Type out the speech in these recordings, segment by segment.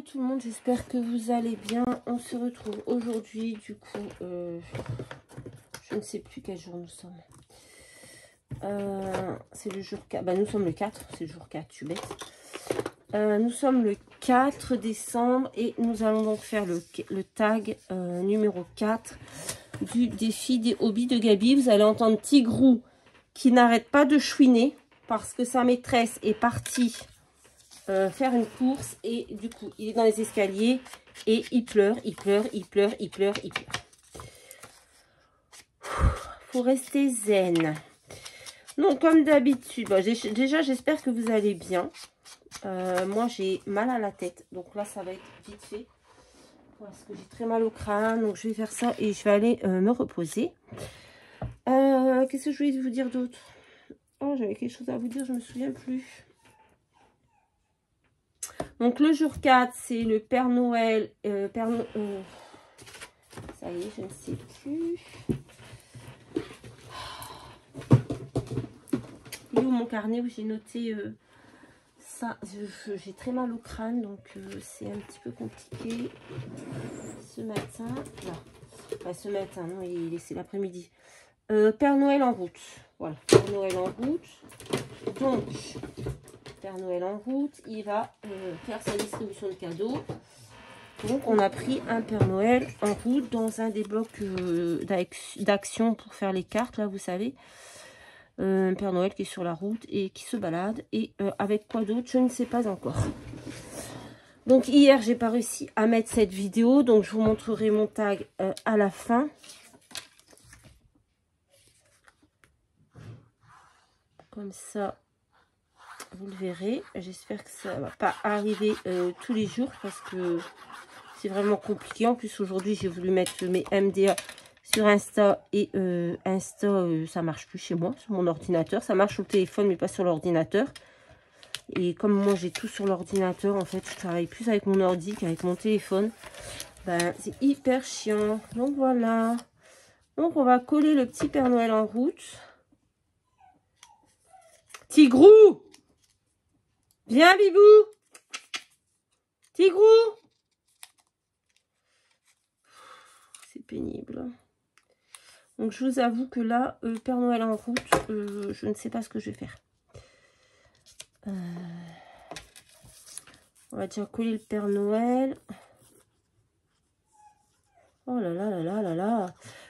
tout le monde, j'espère que vous allez bien. On se retrouve aujourd'hui, du coup, je ne sais plus quel jour nous sommes. C'est le jour 4, nous sommes le 4, c'est le jour 4, je suis bête. Nous sommes le 4 décembre et nous allons donc faire le tag numéro 4 du défi des hobbies de Gabi. Vous allez entendre Tigrou qui n'arrête pas de chouiner parce que sa maîtresse est partie faire une course et du coup il est dans les escaliers et il pleure, il pleure, il pleure, il pleure, il pleure. Faut rester zen. Donc comme d'habitude, déjà j'espère que vous allez bien. Moi j'ai mal à la tête, donc là ça va être vite fait parce que j'ai très mal au crâne, donc je vais faire ça et je vais aller me reposer. Qu'est-ce que je voulais vous dire d'autre? Oh, j'avais quelque chose à vous dire, je me souviens plus. Donc le jour 4, c'est le Père Noël. Ça y est, je ne sais plus. Il est où mon carnet où j'ai noté ça? J'ai très mal au crâne, donc c'est un petit peu compliqué. Ce matin, non, pas ce matin, non, c'est l'après-midi. Père Noël en route. Voilà, Père Noël en route. Donc, Père Noël en route, il va faire sa distribution de cadeaux. Donc, on a pris un Père Noël en route dans un des blocs d'action pour faire les cartes, là, vous savez. Un Père Noël qui est sur la route et qui se balade. Et avec quoi d'autre, je ne sais pas encore. Donc, hier, j'ai pas réussi à mettre cette vidéo. Donc, je vous montrerai mon tag à la fin. Comme ça, vous le verrez. J'espère que ça ne va pas arriver tous les jours parce que c'est vraiment compliqué. En plus, aujourd'hui, j'ai voulu mettre mes MDA sur Insta et Insta, ça marche plus chez moi, sur mon ordinateur. Ça marche sur le téléphone, mais pas sur l'ordinateur. Et comme moi, j'ai tout sur l'ordinateur, en fait, je travaille plus avec mon ordi qu'avec mon téléphone. Ben, c'est hyper chiant. Donc, voilà. Donc, on va coller le petit Père Noël en route. Tigrou! Viens, Bibou! Tigrou! C'est pénible. Donc, je vous avoue que là, Père Noël en route, je ne sais pas ce que je vais faire. On va déjà coller le Père Noël. Oh là là là là là là.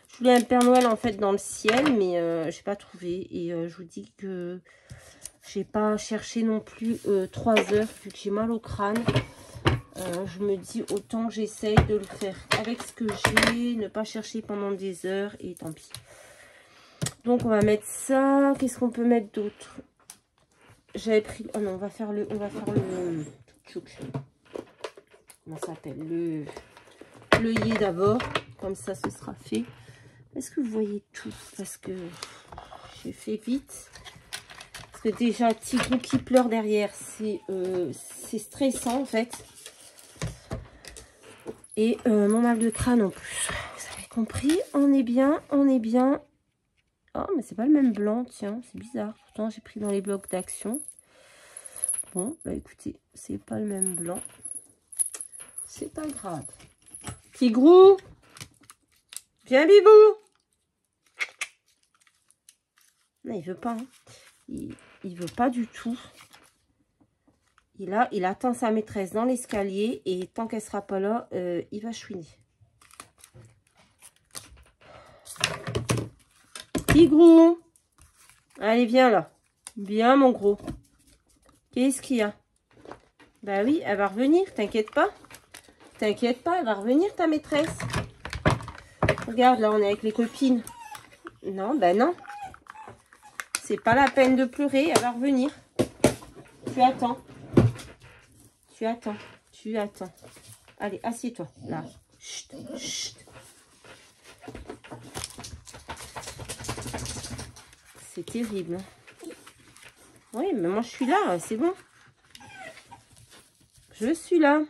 Je voulais un Père Noël, en fait, dans le ciel, mais je n'ai pas trouvé. Et je vous dis que j'ai pas cherché non plus 3 heures, vu que j'ai mal au crâne. Je me dis autant que j'essaye de le faire avec ce que j'ai, ne pas chercher pendant des heures et tant pis. Donc on va mettre ça. Qu'est-ce qu'on peut mettre d'autre? J'avais pris. Oh non, on va faire le. Comment ça s'appelle? Le yé d'abord. Comme ça, ce sera fait. Est-ce que vous voyez tout? Parce que j'ai fait vite. Parce que déjà, Tigrou qui pleure derrière, c'est stressant en fait. Et mon mal de crâne en plus. Vous avez compris? On est bien, on est bien. Oh, mais c'est pas le même blanc, tiens, c'est bizarre. Pourtant, j'ai pris dans les blocs d'action. Bon, bah écoutez, c'est pas le même blanc. C'est pas grave. Tigrou! Viens, Bibou! Non, il veut pas. Hein. Il veut pas du tout. Il attend sa maîtresse dans l'escalier et tant qu'elle sera pas là, il va chouiner. Tigrou! Allez, viens là. Viens, mon gros. Qu'est-ce qu'il y a? Bah oui, elle va revenir, t'inquiète pas. T'inquiète pas, elle va revenir, ta maîtresse. Regarde, là, on est avec les copines. Non, bah non. C'est pas la peine de pleurer, elle va revenir. Tu attends. Tu attends. Tu attends. Allez, assieds-toi, là. Chut, chut. C'est terrible. Oui, mais moi, je suis là, c'est bon. Je suis là.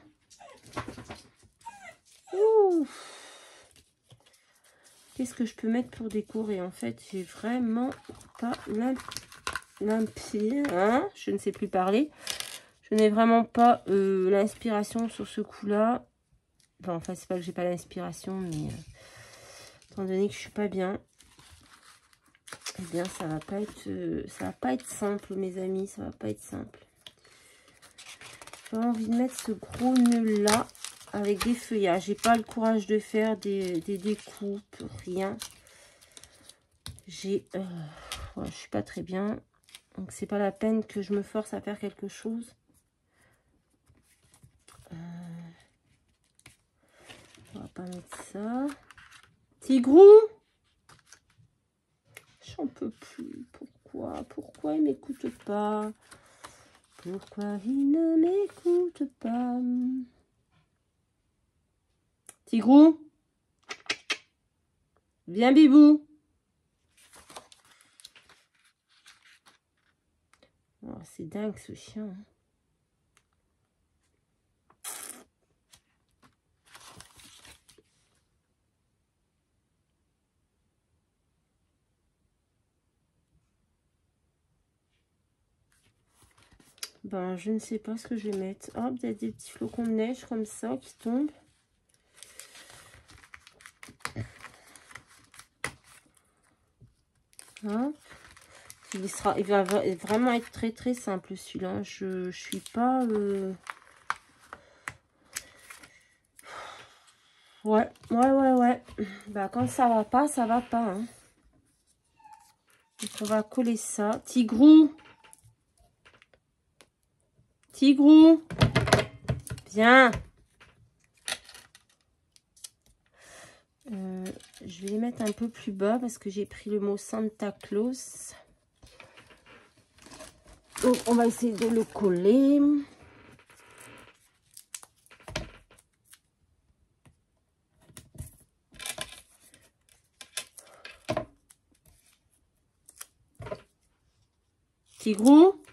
Qu'est-ce que je peux mettre pour décorer? En fait, j'ai vraiment pas l'impier. Hein, je ne sais plus parler. Je n'ai vraiment pas l'inspiration sur ce coup-là. Enfin, c'est pas que j'ai pas l'inspiration, mais étant donné que je suis pas bien, eh bien, ça va pas être simple, mes amis. Ça va pas être simple. J'ai envie de mettre ce gros nœud là avec des feuillages. J'ai pas le courage de faire des découpes, rien. Ouais, je suis pas très bien, donc c'est pas la peine que je me force à faire quelque chose. On va pas mettre ça. Tigrou, j'en peux plus. Pourquoi il m'écoute pas? Pourquoi il ne m'écoute pas? Tigrou, viens bibou. Oh, c'est dingue ce chien. Ben, je ne sais pas ce que je vais mettre. Oh, peut-être des petits flocons de neige comme ça qui tombent. Hop. Il va vraiment être très très simple celui-là. Je suis pas... Ouais. Bah, quand ça va pas, ça va pas. Hein. Donc, on va coller ça. Tigrou. Tigrou. Viens. Je vais les mettre un peu plus bas parce que j'ai pris le mot Santa Claus. Donc, on va essayer de le coller. Tigrou.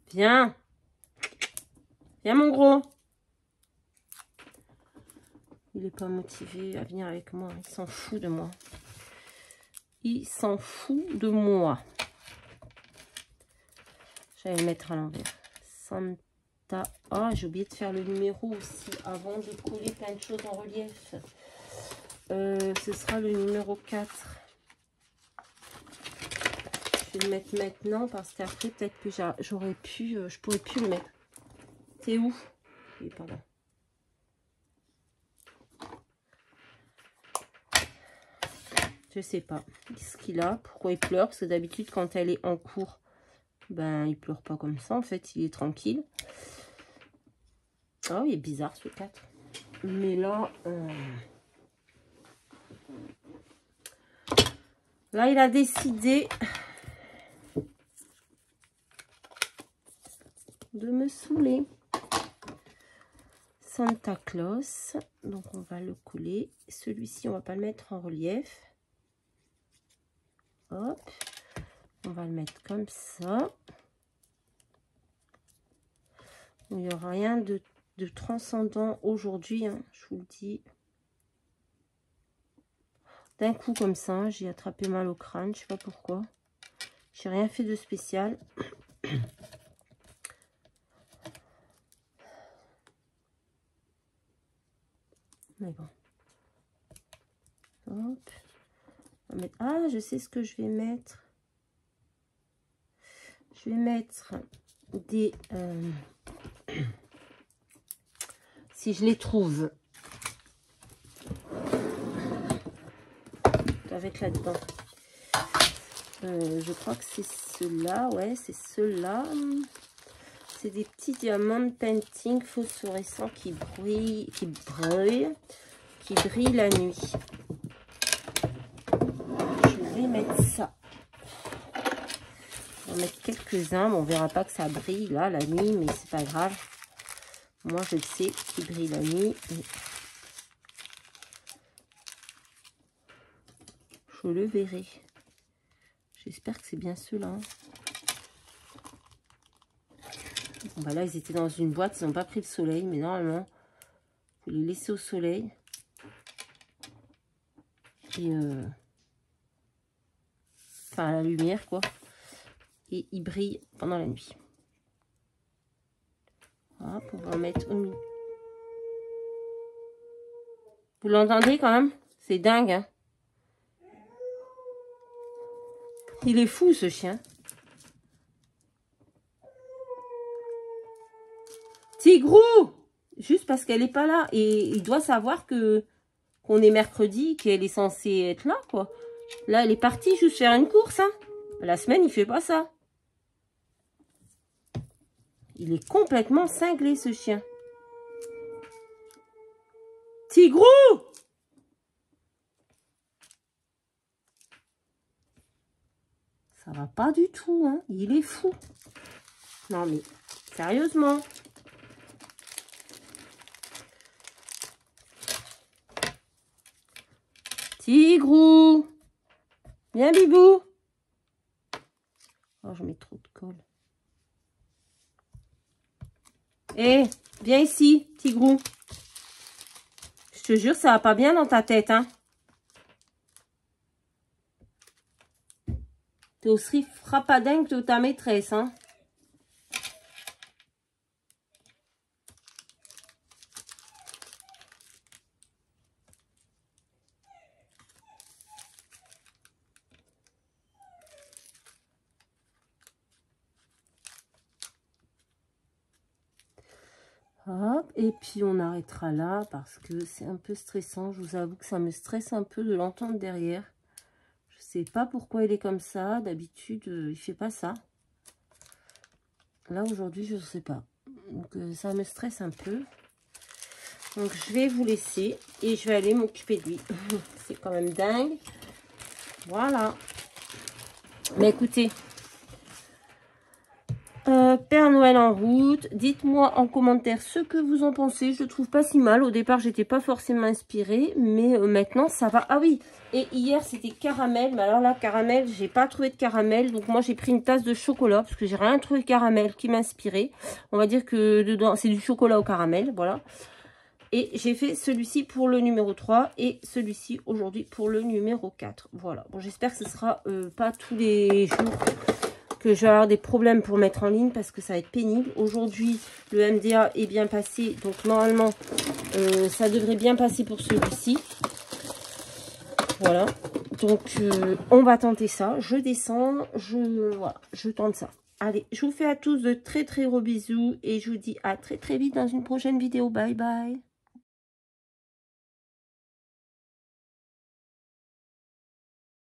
Viens. Viens, mon gros. Il n'est pas motivé à venir avec moi. Il s'en fout de moi. Il s'en fout de moi. J'allais le mettre à l'envers. Santa. Ah, j'ai oublié de faire le numéro aussi avant de coller plein de choses en relief. Ce sera le numéro 4. Je vais le mettre maintenant parce qu'après, peut-être que j'aurais pu... je pourrais plus le mettre. C'est où? Il est pas là. Je sais pas ce qu'il a, pourquoi il pleure, parce que d'habitude quand elle est en cours, ben il pleure pas comme ça, en fait il est tranquille. Oh, il est bizarre ce 4. Mais là, là il a décidé de me saouler. Santa Claus, donc on va le coller. Celui-ci on va pas le mettre en relief. Hop, on va le mettre comme ça. Il n'y aura rien de transcendant aujourd'hui, hein, je vous le dis. D'un coup comme ça, j'ai attrapé mal au crâne, je sais pas pourquoi. J'ai rien fait de spécial. Mais bon. Hop. On va mettre... Ah, je sais ce que je vais mettre. Je vais mettre des... si je les trouve. Avec là-dedans. Je crois que c'est ceux-là. Ouais, c'est ceux-là. C'est des petits diamants painting phosphorescents qui brillent la nuit. Je vais mettre ça. On va mettre quelques-uns. Bon, on verra pas que ça brille là la nuit, mais c'est pas grave. Moi, je le sais qu'il brille la nuit. Je le verrai. J'espère que c'est bien ceux-là. Bon, bah là, ils étaient dans une boîte. Ils n'ont pas pris le soleil. Mais normalement, il faut les laisser au soleil. Et enfin, à la lumière, quoi. Et ils brillent pendant la nuit. Hop, on va en mettre au milieu. Vous l'entendez quand même? C'est dingue, hein? Il est fou, ce chien. Tigrou! Juste parce qu'elle n'est pas là. Et il doit savoir qu'on est mercredi, qu'elle est censée être là, quoi. Là, elle est partie juste faire une course, hein. La semaine, il fait pas ça. Il est complètement cinglé, ce chien. Tigrou! Ça va pas du tout, hein. Il est fou. Non, mais sérieusement. Tigrou! Viens, Bibou! Oh, je mets trop de colle. Eh, viens ici, Tigrou. Je te jure, ça va pas bien dans ta tête, hein. T'es aussi frappadingue que ta maîtresse, hein. Hop, et puis on arrêtera là parce que c'est un peu stressant. Je vous avoue que ça me stresse un peu de l'entendre derrière. Je sais pas pourquoi il est comme ça. D'habitude, il fait pas ça. Là, aujourd'hui, je sais pas. Donc, ça me stresse un peu. Donc, je vais vous laisser et je vais aller m'occuper de lui. C'est quand même dingue. Voilà. Mais écoutez... Père Noël en route, dites-moi en commentaire ce que vous en pensez. Je le trouve pas si mal. Au départ, j'étais pas forcément inspirée, mais maintenant ça va. Ah oui, et hier c'était caramel, mais alors là caramel, j'ai pas trouvé de caramel, donc moi j'ai pris une tasse de chocolat parce que j'ai rien trouvé de caramel qui m'inspirait. On va dire que dedans c'est du chocolat au caramel, voilà. Et j'ai fait celui-ci pour le numéro 3 et celui-ci aujourd'hui pour le numéro 4. Voilà. Bon, j'espère que ce sera pas tous les jours que je vais avoir des problèmes pour mettre en ligne parce que ça va être pénible. Aujourd'hui, le MDA est bien passé. Donc, normalement, ça devrait bien passer pour celui-ci. Voilà. Donc, on va tenter ça. Je descends. Voilà, je tente ça. Allez, je vous fais à tous de très, très gros bisous. Et je vous dis à très, très vite dans une prochaine vidéo. Bye, bye.